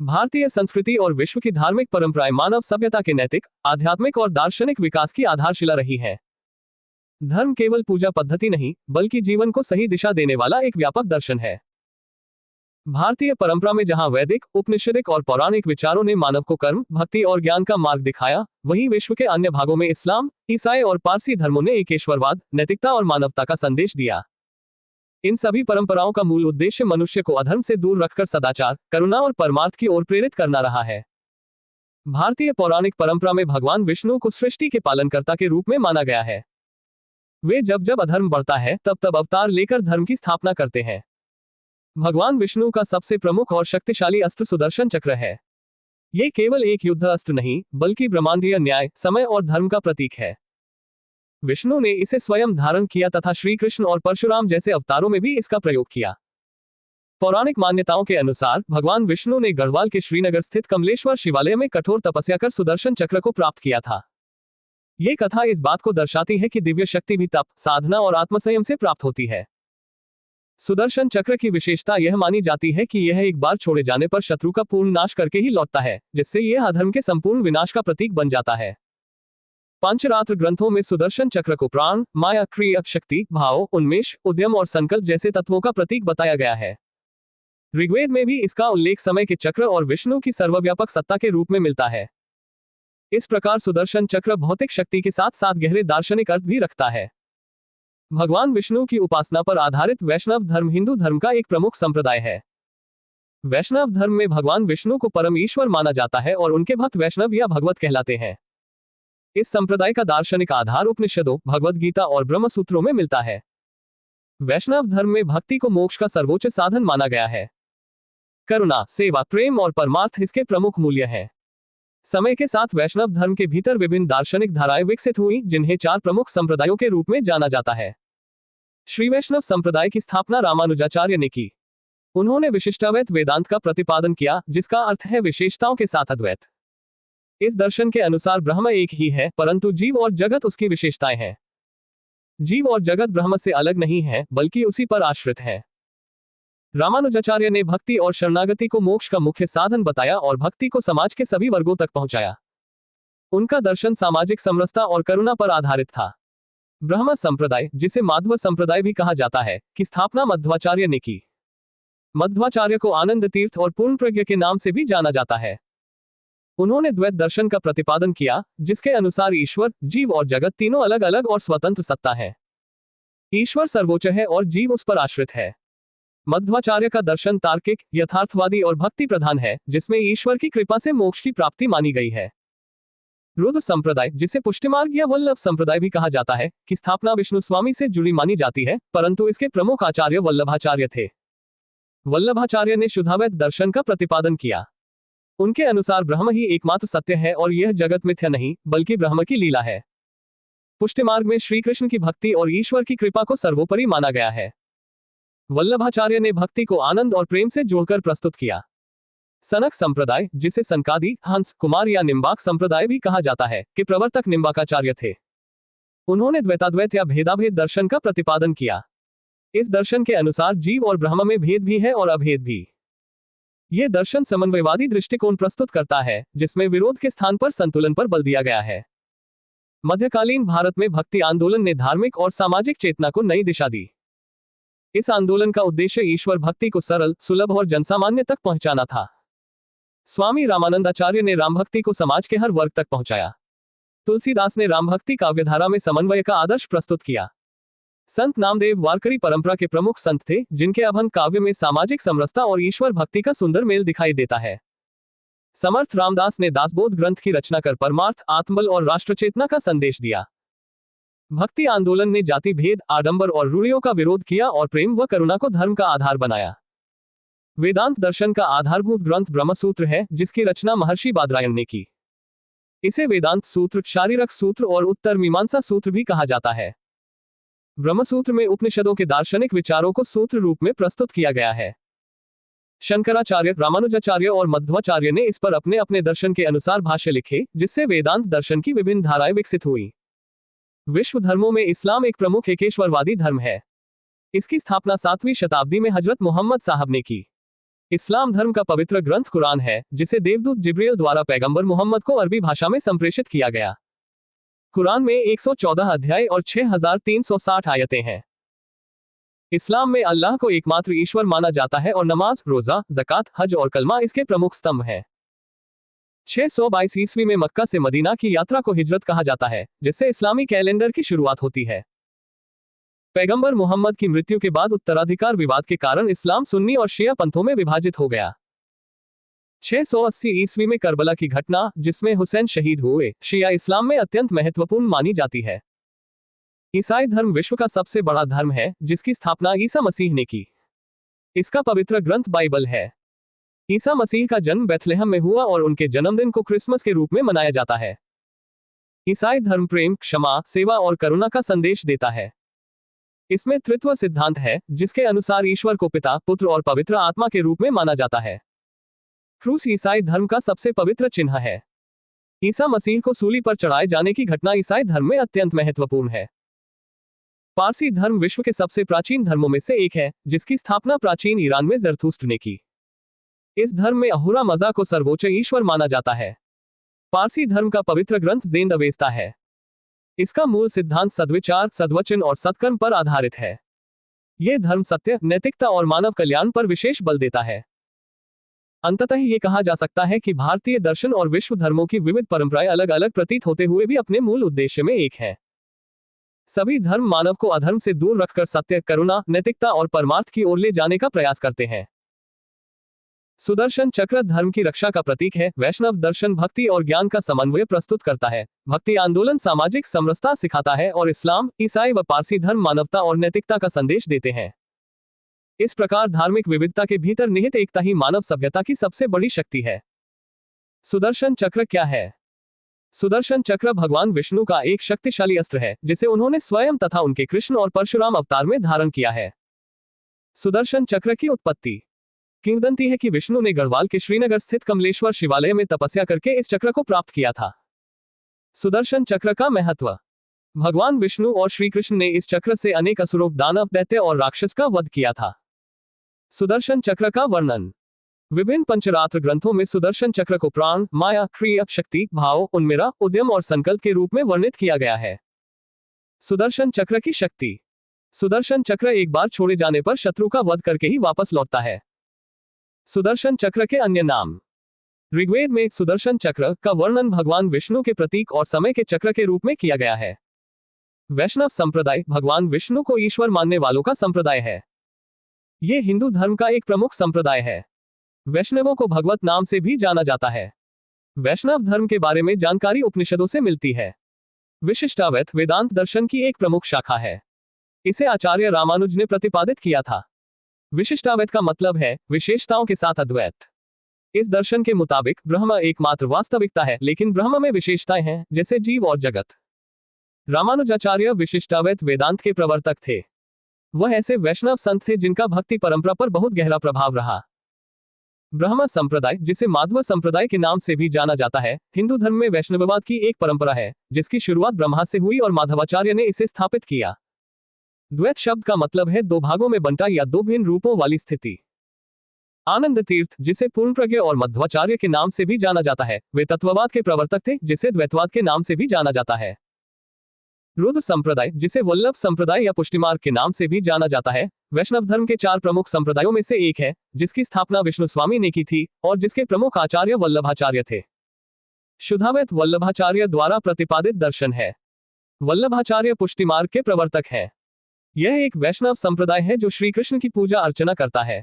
भारतीय संस्कृति और विश्व की धार्मिक परंपराएं मानव सभ्यता के नैतिक, आध्यात्मिक और दार्शनिक विकास की आधारशिला रही हैं। धर्म केवल पूजा पद्धति नहीं, बल्कि जीवन को सही दिशा देने वाला एक व्यापक दर्शन है। भारतीय परंपरा में जहां वैदिक, उपनिषदिक और पौराणिक विचारों ने मानव को कर्म, भक्ति और ज्ञान का मार्ग दिखाया, वहीं विश्व के अन्य भागों में इस्लाम, ईसाई और पारसी धर्मों ने एकेश्वरवाद, नैतिकता और मानवता का संदेश दिया। इन सभी परंपराओं का मूल उद्देश्य मनुष्य को अधर्म से दूर रखकर सदाचार, करुणा और परमार्थ की ओर प्रेरित करना रहा है। भारतीय पौराणिक परंपरा में भगवान विष्णु को सृष्टि के पालनकर्ता के रूप में माना गया है। वे जब जब अधर्म बढ़ता है, तब तब अवतार लेकर धर्म की स्थापना करते हैं। भगवान विष्णु का सबसे प्रमुख और शक्तिशाली अस्त्र सुदर्शन चक्र है। ये केवल एक युद्ध अस्त्र नहीं, बल्कि ब्रह्मांडीय न्याय, समय और धर्म का प्रतीक है। विष्णु ने इसे स्वयं धारण किया तथा श्री कृष्ण और परशुराम जैसे अवतारों में भी इसका प्रयोग किया। पौराणिक मान्यताओं के अनुसार भगवान विष्णु ने गढ़वाल के श्रीनगर स्थित कमलेश्वर शिवालय में कठोर तपस्या कर सुदर्शन चक्र को प्राप्त किया था। ये कथा इस बात को दर्शाती है कि दिव्य शक्ति भी तप, साधना और आत्मसंयम से प्राप्त होती है। सुदर्शन चक्र की विशेषता यह मानी जाती है कि यह एक बार छोड़े जाने पर शत्रु का पूर्ण नाश करके ही लौटता है, जिससे यह अधर्म के संपूर्ण विनाश का प्रतीक बन जाता है। पंचरात्र ग्रंथों में सुदर्शन चक्र को प्राण, माया, क्रिया, शक्ति, भाव, उन्मेष, उद्यम और संकल्प जैसे तत्वों का प्रतीक बताया गया है। ऋग्वेद में भी इसका उल्लेख समय के चक्र और विष्णु की सर्वव्यापक सत्ता के रूप में मिलता है। इस प्रकार सुदर्शन चक्र भौतिक शक्ति के साथ साथ गहरे दार्शनिक अर्थ भी रखता है। भगवान विष्णु की उपासना पर आधारित वैष्णव धर्म हिंदू धर्म का एक प्रमुख संप्रदाय है। वैष्णव धर्म में भगवान विष्णु को परम ईश्वर माना जाता है और उनके भक्त वैष्णव या भगवत कहलाते हैं। इस संप्रदाय का दार्शनिक आधार उपनिषदों, भगवद गीता और ब्रह्म सूत्रों में मिलता है। वैष्णव धर्म में भक्ति को मोक्ष का सर्वोच्च साधन माना गया है। करुणा, सेवा, प्रेम और परमार्थ इसके प्रमुख मूल्य हैं। समय के साथ वैष्णव धर्म के भीतर विभिन्न दार्शनिक धाराएं विकसित हुई, जिन्हें 4 प्रमुख संप्रदायों के रूप में जाना जाता है। श्री वैष्णव संप्रदाय की स्थापना रामानुजाचार्य ने की। उन्होंने विशिष्टाद्वैत वेदांत का प्रतिपादन किया, जिसका अर्थ है विशेषताओं के साथ अद्वैत। इस दर्शन के अनुसार ब्रह्म एक ही है, परंतु जीव और जगत उसकी विशेषताएं हैं। जीव और जगत ब्रह्म से अलग नहीं है, बल्कि उसी पर आश्रित है। रामानुजाचार्य ने भक्ति और शरणागति को मोक्ष का मुख्य साधन बताया और भक्ति को समाज के सभी वर्गों तक पहुंचाया। उनका दर्शन सामाजिक समरसता और करुणा पर आधारित था। ब्रह्म संप्रदाय, जिसे माध्व संप्रदाय भी कहा जाता है, की स्थापना मध्वाचार्य ने की। मध्वाचार्य को आनंद तीर्थ और पूर्ण प्रज्ञ के नाम से भी जाना जाता है। उन्होंने द्वैत दर्शन का प्रतिपादन किया, जिसके अनुसार ईश्वर, जीव और जगत तीनों अलग अलग और स्वतंत्र सत्ता है। ईश्वर सर्वोच्च है और जीव उस पर आश्रित है। मध्वाचार्य का दर्शन तार्किक, यथार्थवादी और भक्ति प्रधान है, जिसमें ईश्वर की कृपा से मोक्ष की प्राप्ति मानी गई है। रुद्र संप्रदाय, जिसे पुष्टिमार्ग या वल्लभ संप्रदाय भी कहा जाता है, की स्थापना विष्णु स्वामी से जुड़ी मानी जाती है, परंतु इसके प्रमुख आचार्य वल्लभाचार्य थे। वल्लभाचार्य ने शुद्धाद्वैत दर्शन का प्रतिपादन किया। उनके अनुसार ब्रह्म ही एकमात्र सत्य है और यह जगत मिथ्या नहीं, बल्कि ब्रह्म की लीला है। पुष्टिमार्ग में श्री कृष्ण की भक्ति और ईश्वर की कृपा को सर्वोपरि माना गया है। वल्लभाचार्य ने भक्ति को आनंद और प्रेम से जोड़कर प्रस्तुत किया। सनक संप्रदाय, जिसे सनकादि, हंस, कुमार या निम्बाक संप्रदाय भी कहा जाता है, के प्रवर्तक निम्बाकाचार्य थे। उन्होंने द्वैताद्वैत या भेदाभेद दर्शन का प्रतिपादन किया। इस दर्शन के अनुसार जीव और ब्रह्म में भेद भी है और अभेद भी। यह दर्शन समन्वयवादी दृष्टिकोण प्रस्तुत करता है, जिसमें विरोध के स्थान पर संतुलन पर बल दिया गया है। मध्यकालीन भारत में भक्ति आंदोलन ने धार्मिक और सामाजिक चेतना को नई दिशा दी। इस आंदोलन का उद्देश्य ईश्वर भक्ति को सरल, सुलभ और जनसामान्य तक पहुंचाना था। स्वामी रामानंदाचार्य ने राम भक्ति को समाज के हर वर्ग तक पहुंचाया। तुलसीदास ने राम भक्ति काव्यधारा में समन्वय का आदर्श प्रस्तुत किया। संत नामदेव वारकरी परंपरा के प्रमुख संत थे, जिनके अभंग काव्य में सामाजिक समरसता और ईश्वर भक्ति का सुंदर मेल दिखाई देता है। समर्थ रामदास ने दासबोध ग्रंथ की रचना कर परमार्थ, आत्मबल और राष्ट्र चेतना का संदेश दिया। भक्ति आंदोलन ने जाति भेद, आडंबर और रूढ़ियों का विरोध किया और प्रेम व करुणा को धर्म का आधार बनाया। वेदांत दर्शन का आधारभूत ग्रंथ ब्रह्मसूत्र है, जिसकी रचना महर्षि बादरायण ने की। इसे वेदांत सूत्र, शारीरक सूत्र और उत्तर मीमांसा सूत्र भी कहा जाता है। ब्रह्मसूत्र में उपनिषदों के दार्शनिक विचारों को सूत्र रूप में प्रस्तुत किया गया है। शंकराचार्य, रामानुजाचार्य और मध्वाचार्य ने इस पर अपने अपने दर्शन के अनुसार भाष्य लिखे, जिससे वेदांत दर्शन की विभिन्न धाराएं विकसित हुई। विश्व धर्मों में इस्लाम एक प्रमुख एकेश्वरवादी धर्म है। इसकी स्थापना 7वीं शताब्दी में हजरत मोहम्मद साहब ने की। इस्लाम धर्म का पवित्र ग्रंथ कुरान है, जिसे देवदूत जिब्रील द्वारा पैगंबर मोहम्मद को अरबी भाषा में संप्रेषित किया गया। कुरान में 114 अध्याय और 6360 आयतें हैं। इस्लाम में अल्लाह को एकमात्र ईश्वर माना जाता है और नमाज, रोजा, ज़कात, हज और कलमा इसके प्रमुख स्तंभ हैं। 622 ईस्वी में मक्का से मदीना की यात्रा को हिजरत कहा जाता है, जिससे इस्लामी कैलेंडर की शुरुआत होती है। पैगंबर मोहम्मद की मृत्यु के बाद उत्तराधिकार विवाद के कारण इस्लाम सुन्नी और शिया पंथों में विभाजित हो गया। 680 ईस्वी में करबला की घटना, जिसमें हुसैन शहीद हुए, शिया इस्लाम में अत्यंत महत्वपूर्ण मानी जाती है। ईसाई धर्म विश्व का सबसे बड़ा धर्म है, जिसकी स्थापना ईसा मसीह ने की। इसका पवित्र ग्रंथ बाइबल है। ईसा मसीह का जन्म बेथलेहम में हुआ और उनके जन्मदिन को क्रिसमस के रूप में मनाया जाता है। ईसाई धर्म प्रेम, क्षमा, सेवा और करुणा का संदेश देता है। इसमें त्रित्व सिद्धांत है, जिसके अनुसार ईश्वर को पिता, पुत्र और पवित्र आत्मा के रूप में माना जाता है। क्रूस ईसाई धर्म का सबसे पवित्र चिन्ह है। ईसा मसीह को सूली पर चढ़ाए जाने की घटना ईसाई धर्म में अत्यंत महत्वपूर्ण है। पारसी धर्म विश्व के सबसे प्राचीन धर्मों में से एक है, जिसकी स्थापना प्राचीन ईरान में ज़रथुस्त्र ने की। इस धर्म में अहुरा मज़ा को सर्वोच्च ईश्वर माना जाता है। पारसी धर्म का पवित्र ग्रंथ ज़ेंद अवेस्ता है। इसका मूल सिद्धांत सद्विचार, सद्वचन और सत्कर्म पर आधारित है। यह धर्म सत्य, नैतिकता और मानव कल्याण पर विशेष बल देता है। अंततः ये कहा जा सकता है कि भारतीय दर्शन और विश्व धर्मों की विविध परंपराएं अलग अलग प्रतीत होते हुए भी अपने मूल उद्देश्य में एक हैं। सभी धर्म मानव को अधर्म से दूर रखकर सत्य, करुणा, नैतिकता और परमार्थ की ओर ले जाने का प्रयास करते हैं। सुदर्शन चक्र धर्म की रक्षा का प्रतीक है। वैष्णव दर्शन भक्ति और ज्ञान का समन्वय प्रस्तुत करता है। भक्ति आंदोलन सामाजिक समरसता सिखाता है और इस्लाम, ईसाई व पारसी धर्म मानवता और नैतिकता का संदेश देते हैं। इस प्रकार धार्मिक विविधता के भीतर निहित एकता ही मानव सभ्यता की सबसे बड़ी शक्ति है। सुदर्शन चक्र क्या है? सुदर्शन चक्र भगवान विष्णु का एक शक्तिशाली अस्त्र है, जिसे उन्होंने स्वयं तथा उनके कृष्ण और परशुराम अवतार में धारण किया है। सुदर्शन चक्र की उत्पत्ति किंवदंती है कि विष्णु ने गढ़वाल के श्रीनगर स्थित कमलेश्वर शिवालय में तपस्या करके इस चक्र को प्राप्त किया था। सुदर्शन चक्र का महत्व। भगवान विष्णु और श्री कृष्ण ने इस चक्र से अनेक असुरों, दानव, दैत्य और राक्षस का वध किया था। सुदर्शन चक्र का वर्णन। विभिन्न पंचरात्र ग्रंथों में सुदर्शन चक्र को प्राण, माया, क्रिया, शक्ति, भाव, उन्मेरा, उद्यम और संकल्प के रूप में वर्णित किया गया है। सुदर्शन चक्र की शक्ति। सुदर्शन चक्र एक बार छोड़े जाने पर शत्रु का वध करके ही वापस लौटता है। सुदर्शन चक्र के अन्य नाम। ऋग्वेद में सुदर्शन चक्र का वर्णन भगवान विष्णु के प्रतीक और समय के चक्र के रूप में किया गया है। वैष्णव संप्रदाय भगवान विष्णु को ईश्वर मानने वालों का संप्रदाय है। यह हिंदू धर्म का एक प्रमुख संप्रदाय है। वैष्णवों को भगवत नाम से भी जाना जाता है। वैष्णव धर्म के बारे में जानकारी उपनिषदों से मिलती है। विशिष्टाद्वैत वेदांत दर्शन की एक प्रमुख शाखा है। इसे आचार्य रामानुज ने प्रतिपादित किया था। विशिष्टाद्वैत का मतलब है विशेषताओं के साथ अद्वैत। इस दर्शन के मुताबिक ब्रह्म एकमात्र वास्तविकता है, लेकिन ब्रह्म में विशेषताएं हैं, जैसे जीव और जगत। रामानुजाचार्य विशिष्टाद्वैत वेदांत के प्रवर्तक थे। वह ऐसे वैष्णव संत थे जिनका भक्ति परंपरा पर बहुत गहरा प्रभाव रहा। ब्रह्म संप्रदाय, जिसे माध्व संप्रदाय के नाम से भी जाना जाता है, हिंदू धर्म में वैष्णववाद की एक परंपरा है, जिसकी शुरुआत ब्रह्मा से हुई और माधवाचार्य ने इसे स्थापित किया। द्वैत शब्द का मतलब है दो भागों में बंटा या दो भिन्न रूपों वाली स्थिति। आनंद तीर्थ, जिसे पूर्णप्रज्ञ और मध्वाचार्य के नाम से भी जाना जाता है, वे तत्ववाद के प्रवर्तक थे, जिसे द्वैतवाद के नाम से भी जाना जाता है। रुद्र संप्रदाय, जिसे वल्लभ संप्रदाय या पुष्टिमार्ग के नाम से भी जाना जाता है, वैष्णव धर्म के 4 प्रमुख संप्रदायों में से एक है, जिसकी स्थापना विष्णु स्वामी ने की थी और जिसके प्रमुख आचार्य वल्लभाचार्य थे। शुद्धाद्वैत वल्लभाचार्य द्वारा प्रतिपादित दर्शन है। वल्लभाचार्य पुष्टिमार्ग के प्रवर्तक है। यह एक वैष्णव संप्रदाय है जो श्री कृष्ण की पूजा अर्चना करता है।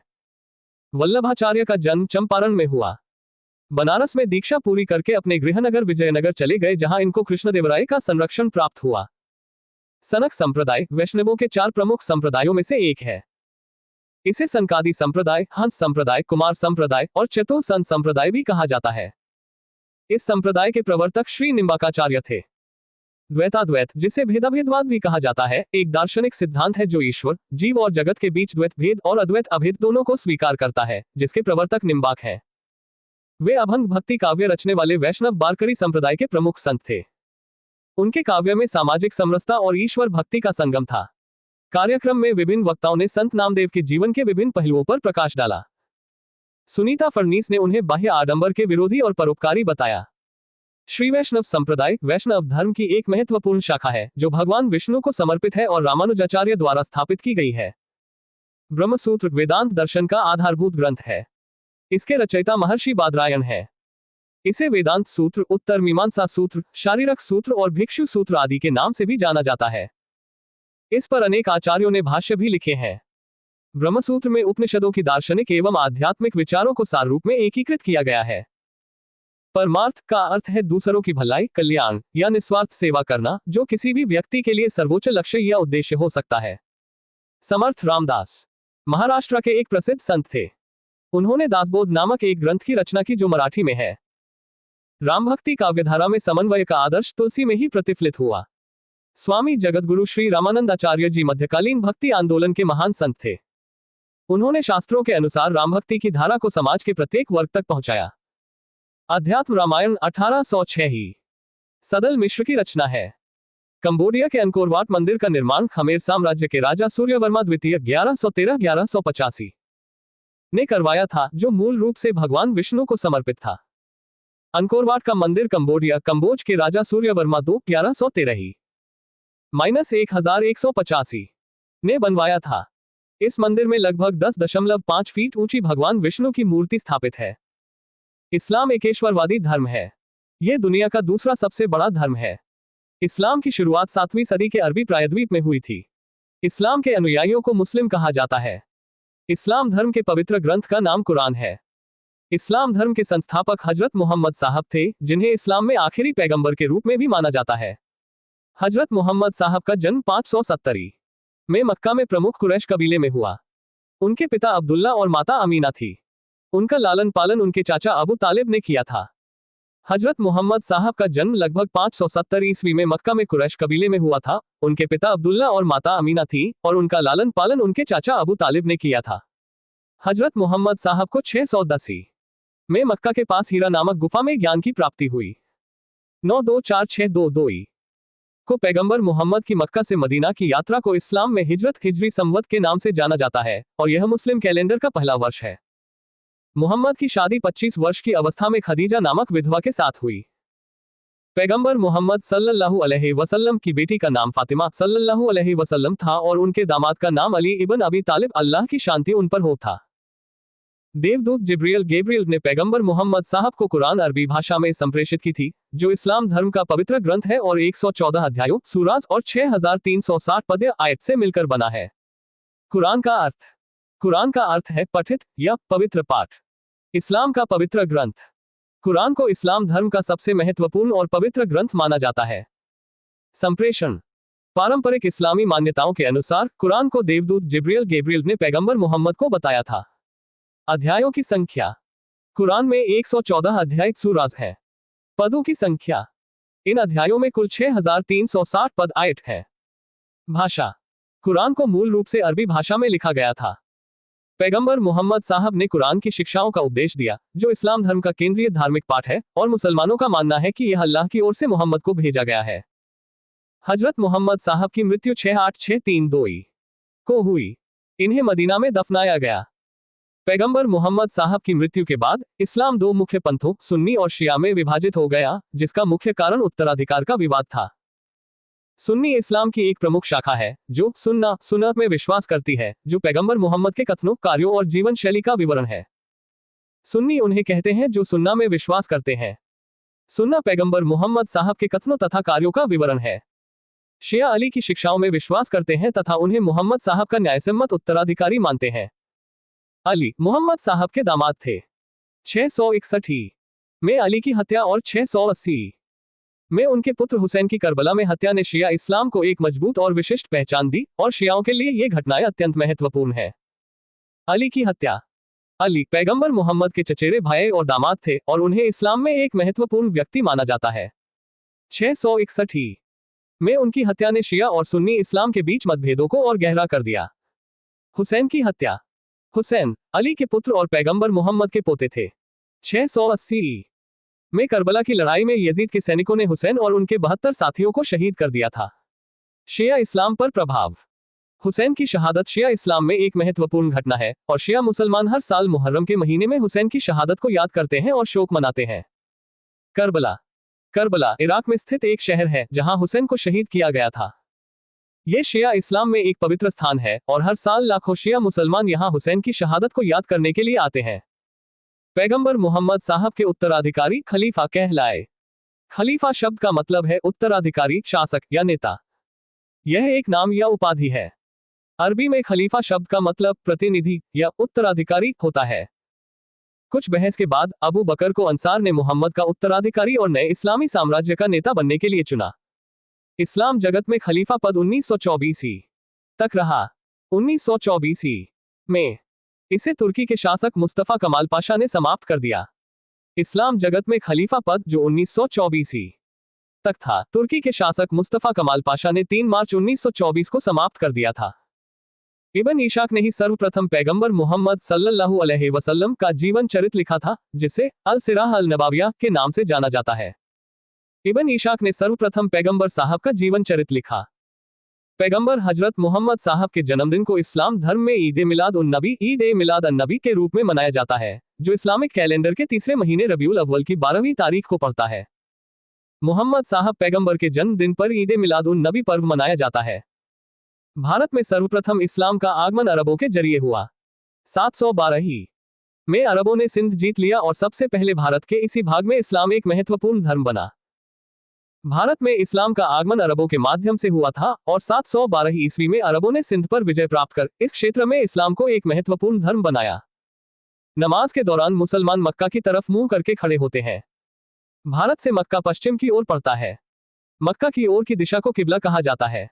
वल्लभाचार्य का जन्म चंपारण में हुआ। बनारस में दीक्षा पूरी करके अपने गृहनगर विजयनगर चले गए, जहां इनको कृष्णदेवराय का संरक्षण प्राप्त हुआ। सनक संप्रदाय वैष्णवों के 4 प्रमुख संप्रदायों में से एक है। इसे सनकादि संप्रदाय, हंस संप्रदाय, कुमार संप्रदाय और चतुर्संत संप्रदाय भी कहा जाता है। इस संप्रदाय के प्रवर्तक श्री निम्बाकाचार्य थे। द्वैताद्वैत, जिसे भेदाभेदवाद भी कहा जाता है, एक दार्शनिक सिद्धांत है जो ईश्वर, जीव और जगत के बीच द्वैत भेद और अद्वैत अभेद दोनों को स्वीकार करता है, जिसके प्रवर्तक निम्बाक हैं। वे अभंग भक्ति काव्य रचने वाले वैष्णव वारकरी संप्रदाय के प्रमुख संत थे। उनके काव्य में सामाजिक समरसता और ईश्वर भक्ति का संगम था। कार्यक्रम में विभिन्न वक्ताओं ने संत नामदेव के जीवन के विभिन्न पहलुओं पर प्रकाश डाला। सुनीता फडनीस ने उन्हें बाह्य आडंबर के विरोधी और परोपकारी बताया। श्री वैष्णव संप्रदाय वैष्णव धर्म की एक महत्वपूर्ण शाखा है जो भगवान विष्णु को समर्पित है और रामानुजाचार्य द्वारा स्थापित की गई है। ब्रह्मसूत्र वेदांत दर्शन का आधारभूत ग्रंथ है। इसके रचयिता महर्षि बादरायण है। इसे वेदांत सूत्र, उत्तर मीमांसा सूत्र, शारीरक सूत्र और भिक्षु सूत्र आदि के नाम से भी जाना जाता है। इस पर अनेक आचार्यों ने भाष्य भी लिखे हैं। ब्रह्मसूत्र में उपनिषदों की दार्शनिक एवं आध्यात्मिक विचारों को सार रूप में एकीकृत किया गया है। परमार्थ का अर्थ है दूसरों की भलाई, कल्याण या निस्वार्थ सेवा करना, जो किसी भी व्यक्ति के लिए सर्वोच्च लक्ष्य या उद्देश्य हो सकता है। समर्थ रामदास महाराष्ट्र के एक प्रसिद्ध संत थे। उन्होंने दासबोध नामक एक ग्रंथ की रचना की जो मराठी में है। रामभक्ति काव्यधारा में समन्वय का आदर्श तुलसी में ही प्रतिफलित हुआ। स्वामी जगतगुरु श्री रामानंदाचार्य जी मध्यकालीन भक्ति आंदोलन के महान संत थे। उन्होंने शास्त्रों के अनुसार रामभक्ति की धारा को समाज के प्रत्येक वर्ग तक पहुंचाया। अध्यात्म रामायण 1806 ही सदल मिश्र की रचना है। कंबोडिया के अंकोरवाट मंदिर का निर्माण खमेर साम्राज्य के राजा सूर्यवर्मा द्वितीय 1113-1185 ने करवाया था, जो मूल रूप से भगवान विष्णु को समर्पित था। अंकोरवाट का मंदिर कंबोज के राजा सूर्यवर्मा 1113-1185 ने बनवाया था। इस मंदिर में लगभग 10.5 फीट ऊंची भगवान विष्णु की मूर्ति स्थापित है। इस्लाम एकेश्वरवादी धर्म है। यह दुनिया का दूसरा सबसे बड़ा धर्म है। इस्लाम की शुरुआत 7वीं सदी के अरबी प्रायद्वीप में हुई थी। इस्लाम के अनुयायियों को मुस्लिम कहा जाता है। इस्लाम धर्म के पवित्र ग्रंथ का नाम कुरान है। इस्लाम धर्म के संस्थापक हजरत मोहम्मद साहब थे, जिन्हें इस्लाम में आखिरी पैगंबर के रूप में भी माना जाता है। हजरत मोहम्मद साहब का जन्म 570 में मक्का में प्रमुख कुरैश कबीले में हुआ। उनके पिता अब्दुल्ला और माता अमीना थी। उनका लालन पालन उनके चाचा अबू तालिब ने किया था। हजरत मोहम्मद साहब का जन्म लगभग 570 ईस्वी में मक्का में कुरैश कबीले में हुआ था। उनके पिता अब्दुल्ला और माता अमीना थी और उनका लालन पालन उनके चाचा अबू तालिब ने किया था। हजरत मोहम्मद साहब को 610 में मक्का के पास हीरा नामक गुफा में ज्ञान की प्राप्ति हुई। 92462 को पैगंबर मोहम्मद की मक्का से मदीना की यात्रा को इस्लाम में हिजरत हिजरी संवत के नाम से जाना जाता है और यह मुस्लिम कैलेंडर का पहला वर्ष है। मोहम्मद की शादी 25 वर्ष की अवस्था में खदीजा नामक विधवा के साथ हुई। पैगंबर मोहम्मद सल्लल्लाहु अलैहि वसल्लम की बेटी का नाम फातिमा सल्लल्लाहु अलैहि वसल्लम था और उनके दामाद का नाम अली इब्न अबी तालिब, अल्लाह की शांति उन पर हो, था। देवदूत गेब्रियल ने पैगंबर मोहम्मद साहब को कुरान अरबी भाषा में संप्रेषित की थी, जो इस्लाम धर्म का पवित्र ग्रंथ है और 114 अध्यायों, सूराज और 6360 पद्य आयत से मिलकर बना है। कुरान का अर्थ है पठित या पवित्र पाठ। इस्लाम का पवित्र ग्रंथ। कुरान को इस्लाम धर्म का सबसे महत्वपूर्ण और पवित्र ग्रंथ माना जाता है। संप्रेषण। पारंपरिक इस्लामी मान्यताओं के अनुसार कुरान को देवदूत गेब्रियल ने पैगंबर मोहम्मद को बताया था। अध्यायों की संख्या। कुरान में 114 अध्याय सूराज है। पदों की संख्या। इन अध्यायों में कुल 6360 पद आयत है। भाषा। कुरान को मूल रूप से अरबी भाषा में लिखा गया था। पैगंबर मोहम्मद साहब ने कुरान की शिक्षाओं का उपदेश दिया, जो इस्लाम धर्म का केंद्रीय धार्मिक पाठ है और मुसलमानों का मानना है कि यह अल्लाह की ओर से मोहम्मद को भेजा गया है। हजरत मोहम्मद साहब की मृत्यु 68632 को हुई। इन्हें मदीना में दफनाया गया। पैगंबर मोहम्मद साहब की मृत्यु के बाद इस्लाम दो मुख्य पंथों सुन्नी और शिया में विभाजित हो गया, जिसका मुख्य कारण उत्तराधिकार का विवाद था। सुन्नी इस्लाम की एक प्रमुख शाखा है जो सुन्नत में विश्वास करती है, जो पैगंबर मोहम्मद के कथनों, कार्यों और जीवन शैली का विवरण है। सुन्नी उन्हें कहते हैं जो सुन्ना में विश्वास करते हैं। सुन्ना पैगंबर मोहम्मद साहब के कथनों तथा कार्यों का विवरण है। शिया अली की शिक्षाओं में विश्वास करते हैं तथा उन्हें मोहम्मद साहब का न्यायसम्मत उत्तराधिकारी मानते हैं। अली मोहम्मद साहब के दामाद थे। 661 में अली की हत्या और 680 में उनके पुत्र हुसैन की करबला में हत्या ने शिया इस्लाम को एक मजबूत और विशिष्ट पहचान दी और शियाओं के लिए ये घटनाएं अत्यंत महत्वपूर्ण है। अली की हत्या। अली पैगंबर मोहम्मद के चचेरे भाई और दामाद थे और उन्हें इस्लाम में एक महत्वपूर्ण व्यक्ति माना जाता है। 661 में उनकी हत्या ने शिया और सुन्नी इस्लाम के बीच मतभेदों को और गहरा कर दिया। हुसैन की हत्या। हुसैन अली के पुत्र और पैगंबर मोहम्मद के पोते थे। 680 में करबला की लड़ाई में यजीद के सैनिकों ने हुसैन और उनके 72 साथियों को शहीद कर दिया था। शिया इस्लाम पर प्रभाव। हुसैन की शहादत शिया इस्लाम में एक महत्वपूर्ण घटना है और शिया मुसलमान हर साल मुहर्रम के महीने में हुसैन की शहादत को याद करते हैं और शोक मनाते हैं। करबला करबला इराक में स्थित एक शहर है जहां हुसैन को शहीद किया गया था। यह शिया इस्लाम में एक पवित्र स्थान है और हर साल लाखों शिया मुसलमान यहां हुसैन की शहादत को याद करने के लिए आते हैं। पैगंबर मोहम्मद साहब के उत्तराधिकारी खलीफा कहलाए। खलीफा शब्द का मतलब है उत्तराधिकारी, शासक या नेता। यह एक नाम या उपाधि है। अरबी में खलीफा शब्द का मतलब प्रतिनिधि या उत्तराधिकारी होता है। कुछ बहस के बाद अबू बकर को अंसार ने मोहम्मद का उत्तराधिकारी और नए इस्लामी साम्राज्य का नेता बनने के लिए चुना। इस्लाम जगत में खलीफा पद 1924 तक रहा। 1924 में इसे तुर्की के शासक मुस्तफा कमाल पाशा ने समाप्त कर दिया। इस्लाम जगत में खलीफा पद जो 1924 तक था, तुर्की के शासक मुस्तफा कमाल पाशा ने 3 मार्च 1924 को समाप्त कर दिया था। इब्न इशाक ने ही सर्वप्रथम पैगंबर मोहम्मद सल्लल्लाहु अलैहि वसल्लम का जीवन चरित्र लिखा था, जिसे अल सिराह अल नबाविया के नाम से जाना जाता है। इब्न इशाक ने सर्वप्रथम पैगंबर साहब का जीवन चरित्र लिखा। पैगंबर हजरत मोहम्मद साहब के जन्मदिन को इस्लाम धर्म में ईद ए मिलाद अन नबी के रूप में मनाया जाता है, जो इस्लामिक कैलेंडर के तीसरे महीने रबीउल अव्वल की 12वीं तारीख को पड़ता है। मोहम्मद साहब पैगंबर के जन्मदिन पर ईद ए मिलाद उन नबी पर्व मनाया जाता है। भारत में सर्वप्रथम इस्लाम का आगमन अरबों के जरिए हुआ। 712 में अरबों ने सिंध जीत लिया और सबसे पहले भारत के इसी भाग में इस्लाम एक महत्वपूर्ण धर्म बना। भारत में इस्लाम का आगमन अरबों के माध्यम से हुआ था और 712 ईस्वी में अरबों ने सिंध पर विजय प्राप्त कर इस क्षेत्र में इस्लाम को एक महत्वपूर्ण धर्म बनाया। नमाज के दौरान मुसलमान मक्का की तरफ मुंह करके खड़े होते हैं। भारत से मक्का पश्चिम की ओर पड़ता है। मक्का की ओर की दिशा को किबला कहा जाता है।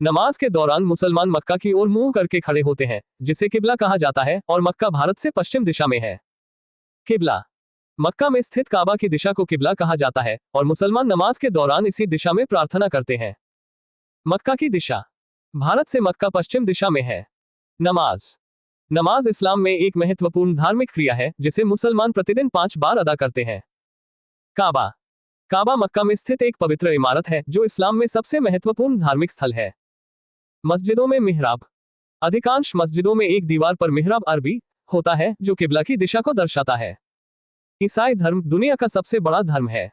नमाज के दौरान मुसलमान मक्का की ओर मुंह करके खड़े होते हैं, जिसे किबला कहा जाता है, और मक्का भारत से पश्चिम दिशा में है। किबला मक्का में स्थित काबा की दिशा को किबला कहा जाता है और मुसलमान नमाज के दौरान इसी दिशा में प्रार्थना करते हैं। मक्का की दिशा भारत से मक्का पश्चिम दिशा में है। नमाज इस्लाम में एक महत्वपूर्ण धार्मिक क्रिया है जिसे मुसलमान प्रतिदिन 5 बार अदा करते हैं। काबा मक्का में स्थित एक पवित्र इमारत है जो इस्लाम में सबसे महत्वपूर्ण धार्मिक स्थल है। मस्जिदों में मिहराब अधिकांश मस्जिदों में एक दीवार पर मिहराब अरबी होता है जो किबला की दिशा को दर्शाता है। ईसाई धर्म दुनिया का सबसे बड़ा धर्म है।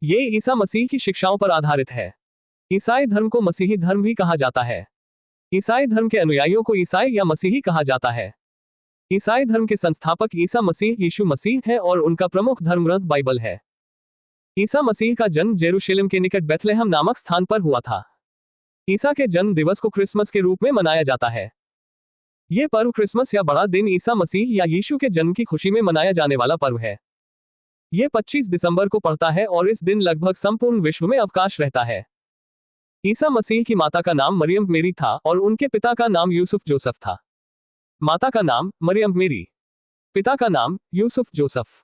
ये ईसा मसीह की शिक्षाओं पर आधारित है। ईसाई धर्म को मसीही धर्म भी कहा जाता है। ईसाई धर्म के अनुयायियों को ईसाई या मसीही कहा जाता है। ईसाई धर्म के संस्थापक ईसा मसीह यीशु मसीह है और उनका प्रमुख धर्मग्रंथ बाइबल है। ईसा मसीह का जन्म जेरूशलेम के निकट बेथलेहम नामक स्थान पर हुआ था। ईसा के जन्म दिवस को क्रिसमस के रूप में मनाया जाता है। यह पर्व क्रिसमस या बड़ा दिन ईसा मसीह या यीशु के जन्म की खुशी में मनाया जाने वाला पर्व है। यह 25 दिसंबर को पड़ता है और इस दिन लगभग संपूर्ण विश्व में अवकाश रहता है। ईसा मसीह की माता का नाम मरियम मेरी था और उनके पिता का नाम यूसुफ जोसफ था। माता का नाम मरियम मेरी, पिता का नाम यूसुफ जोसफ।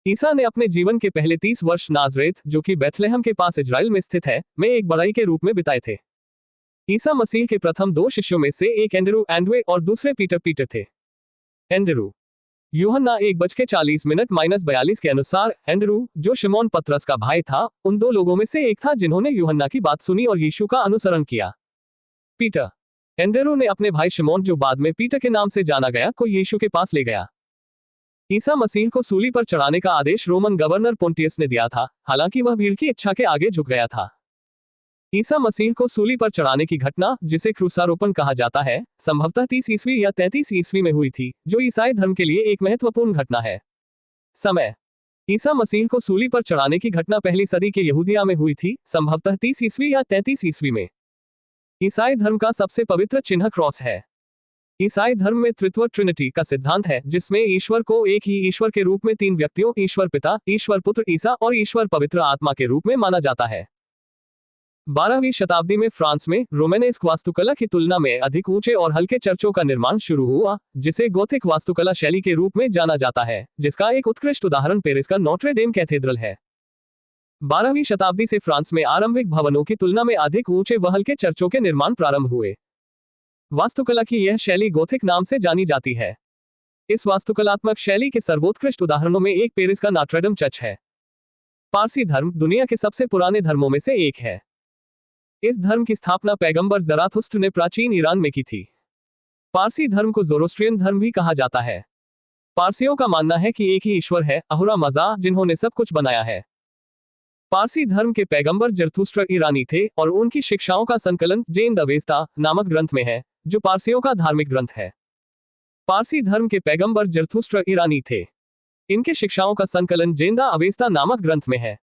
ईसा ने अपने जीवन के पहले 30 वर्ष नाजरेत, जो कि बेथलेहम के पास इजराइल में स्थित है, में एक बढ़ई के रूप में बिताए थे। ईसा मसीह के प्रथम 2 शिष्यों में से एक एंड्रे और दूसरे पीटर थे। एंड्रू यूहन्ना 1:40 के अनुसार एंड्रू, जो शिमोन पतरस का भाई था, उन 2 लोगों में से एक था जिन्होंने यूहन्ना की बात सुनी और यीशु का अनुसरण किया। पीटर एंड्रू ने अपने भाई शिमोन, जो बाद में पीटर के नाम से जाना गया, को यीशु के पास ले गया। ईसा मसीह को सूली पर चढ़ाने का आदेश रोमन गवर्नर पोंटियस ने दिया था, हालांकि वह भीड़ की इच्छा के आगे झुक गया था। ईसा मसीह को सूली पर चढ़ाने की घटना, जिसे क्रूसारोपण कहा जाता है, संभवतः 30 ईस्वी या 33 ईस्वी में हुई थी, जो ईसाई धर्म के लिए एक महत्वपूर्ण घटना है। समय ईसा मसीह को सूली पर चढ़ाने की घटना पहली सदी के यहूदिया में हुई थी, संभवतः 30 ईस्वी या 33 ईस्वी में। ईसाई धर्म का सबसे पवित्र चिन्ह क्रॉस है। ईसाई धर्म में त्रित्व ट्रिनिटी का सिद्धांत है, जिसमें ईश्वर को एक ही ईश्वर के रूप में 3 व्यक्तियों, ईश्वर पिता, ईश्वर पुत्र ईसा और ईश्वर पवित्र आत्मा के रूप में माना जाता है। 12वीं शताब्दी में फ्रांस में रोमानेस्क वास्तुकला की तुलना में अधिक ऊंचे और हल्के चर्चों का निर्माण शुरू हुआ, जिसे गोथिक वास्तुकला शैली के रूप में जाना जाता है, जिसका एक उत्कृष्ट उदाहरण पेरिस का नोट्रे डेम कैथेड्रल है। 12वीं शताब्दी से फ्रांस में आरंभिक भवनों की तुलना में अधिक ऊंचे व हल्के चर्चों के निर्माण प्रारंभ हुए। वास्तुकला की यह शैली गोथिक नाम से जानी जाती है। इस वास्तुकलात्मक शैली के सर्वोत्कृष्ट उदाहरणों में एक पेरिस का नोट्रे डेम चर्च है। पारसी धर्म दुनिया के सबसे पुराने धर्मों में से एक है। इस धर्म की स्थापना पैगंबर ज़राथुस्त्र ने प्राचीन ईरान में की थी। पारसी धर्म को ज़ोरोस्ट्रियन धर्म भी कहा जाता है। पारसियों का मानना है कि एक ही ईश्वर है, अहुरा मज़ा, जिन्होंने सब कुछ बनाया है। पारसी धर्म के पैगंबर ज़रथुस्त्र ईरानी थे और उनकी शिक्षाओं का संकलन जेन अवेस्ता नामक ग्रंथ में है, जो पारसियों का धार्मिक ग्रंथ है। पारसी धर्म के पैगंबर ज़रथुस्त्र ईरानी थे। इनके शिक्षाओं का संकलन जेंदा अवेस्ता नामक ग्रंथ में है।